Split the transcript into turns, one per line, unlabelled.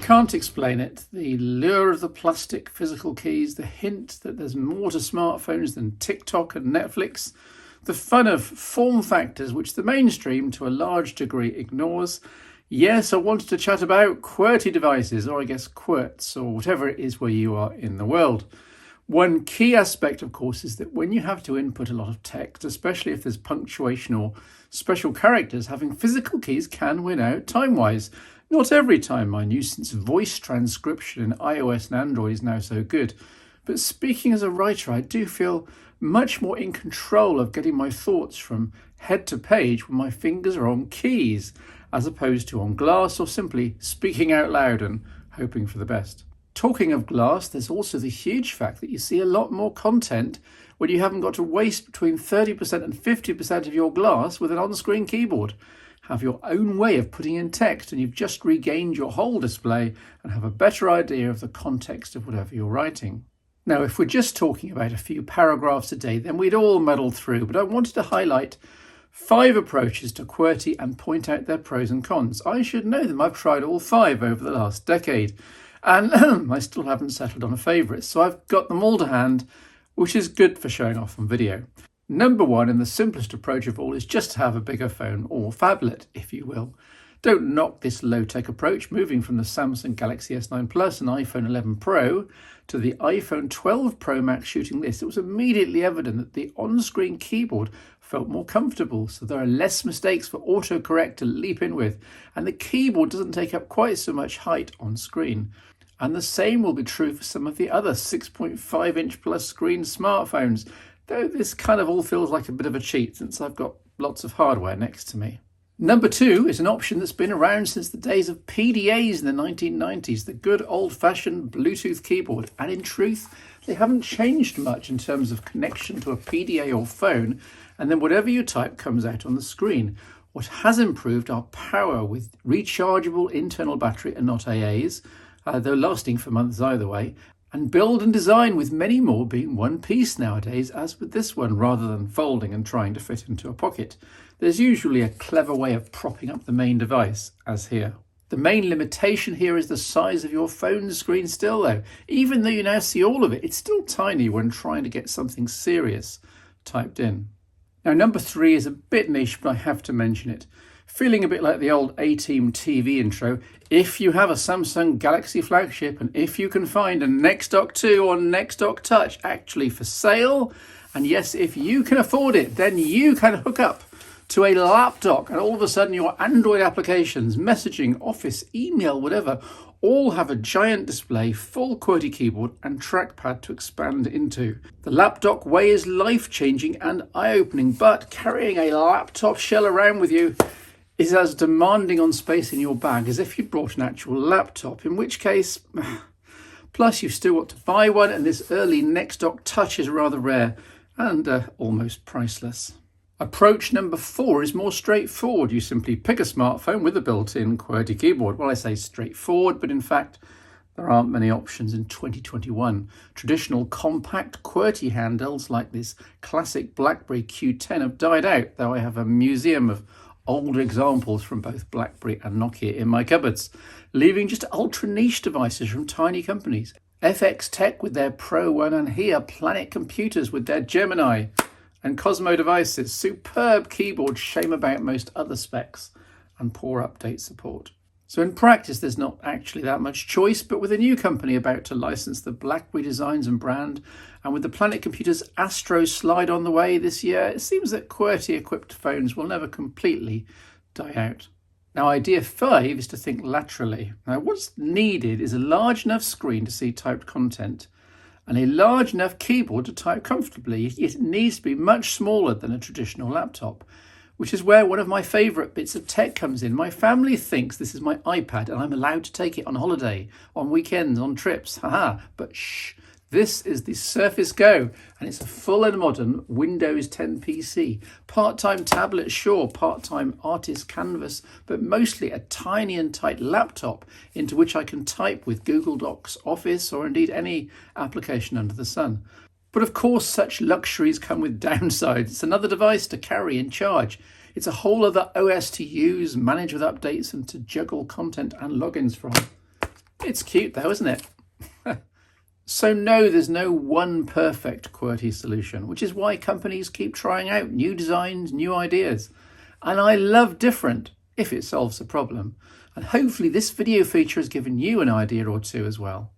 can't explain it. The lure of the plastic physical keys, the hint that there's more to smartphones than TikTok and Netflix, the fun of form factors which the mainstream to a large degree ignores. Yes, I wanted to chat about QWERTY devices, or I guess QWERTs, or whatever it is where you are in the world. One key aspect, of course, is that when you have to input a lot of text, especially if there's punctuation or special characters, having physical keys can win out time-wise. Not every time, mind you, since voice transcription in iOS and Android is now so good. But speaking as a writer, I do feel much more in control of getting my thoughts from head to page when my fingers are on keys, as opposed to on glass or simply speaking out loud and hoping for the best. Talking of glass, there's also the huge fact that you see a lot more content when you haven't got to waste between 30% and 50% of your glass with an on-screen keyboard. Have your own way of putting in text and you've just regained your whole display and have a better idea of the context of whatever you're writing. Now, if we're just talking about a few paragraphs a day, then we'd all muddle through, but I wanted to highlight 5 approaches to QWERTY and point out their pros and cons. I should know them. I've tried all 5 over the last decade, and I still haven't settled on a favourite, so I've got them all to hand, which is good for showing off on video. Number 1, and the simplest approach of all, is just to have a bigger phone, or phablet, if you will. Don't knock this low-tech approach, moving from the Samsung Galaxy S9 Plus and iPhone 11 Pro to the iPhone 12 Pro Max shooting this. It was immediately evident that the on-screen keyboard felt more comfortable, so there are less mistakes for autocorrect to leap in with, and the keyboard doesn't take up quite so much height on screen. And the same will be true for some of the other 6.5-inch plus screen smartphones, though this kind of all feels like a bit of a cheat since I've got lots of hardware next to me. Number 2 is an option that's been around since the days of PDAs in the 1990s, the good old-fashioned Bluetooth keyboard. And in truth, they haven't changed much in terms of connection to a PDA or phone, and then whatever you type comes out on the screen. What has improved are power with rechargeable internal battery and not AAs, though lasting for months either way, and build and design, with many more being one piece nowadays, as with this one, rather than folding and trying to fit into a pocket. There's usually a clever way of propping up the main device, as here. The main limitation here is the size of your phone screen still though. Even though you now see all of it, it's still tiny when trying to get something serious typed in. Now, number 3 is a bit niche, but I have to mention it. Feeling a bit like the old A-Team TV intro, if you have a Samsung Galaxy flagship and if you can find a NextDock 2 or NextDock Touch actually for sale, and yes, if you can afford it, then you can hook up to a lapdock and all of a sudden your Android applications, messaging, office, email, whatever, all have a giant display, full QWERTY keyboard and trackpad to expand into. The lapdock way is life-changing and eye-opening, but carrying a laptop shell around with you is as demanding on space in your bag as if you brought an actual laptop, in which case, plus you've still got to buy one, and this early NextDock Touch is rather rare and almost priceless. Approach number 4 is more straightforward. You simply pick a smartphone with a built-in QWERTY keyboard. Well, I say straightforward, but in fact, there aren't many options in 2021. Traditional compact QWERTY handhelds like this classic BlackBerry Q10 have died out, though I have a museum of older examples from both BlackBerry and Nokia in my cupboards, leaving just ultra niche devices from tiny companies. FX Tech with their Pro One, and here Planet Computers with their Gemini, and Cosmo Devices, superb keyboard, shame about most other specs and poor update support. So in practice, there's not actually that much choice, but with a new company about to license the BlackBerry designs and brand, and with the Planet Computers Astro Slide on the way this year, it seems that QWERTY-equipped phones will never completely die out. Now, idea 5 is to think laterally. Now, what's needed is a large enough screen to see typed content, and a large enough keyboard to type comfortably, yet it needs to be much smaller than a traditional laptop, which is where one of my favourite bits of tech comes in. My family thinks this is my iPad and I'm allowed to take it on holiday, on weekends, on trips, but shh, this is the Surface Go, and it's a full and modern Windows 10 PC. Part-time tablet, sure, part-time artist canvas, but mostly a tiny and tight laptop into which I can type with Google Docs, Office, or indeed any application under the sun. But of course, such luxuries come with downsides. It's another device to carry and charge. It's a whole other OS to use, manage with updates, and to juggle content and logins from. It's cute though, isn't it? So no, there's no one perfect QWERTY solution, which is why companies keep trying out new designs, new ideas. And I love different if it solves a problem. And hopefully this video feature has given you an idea or two as well.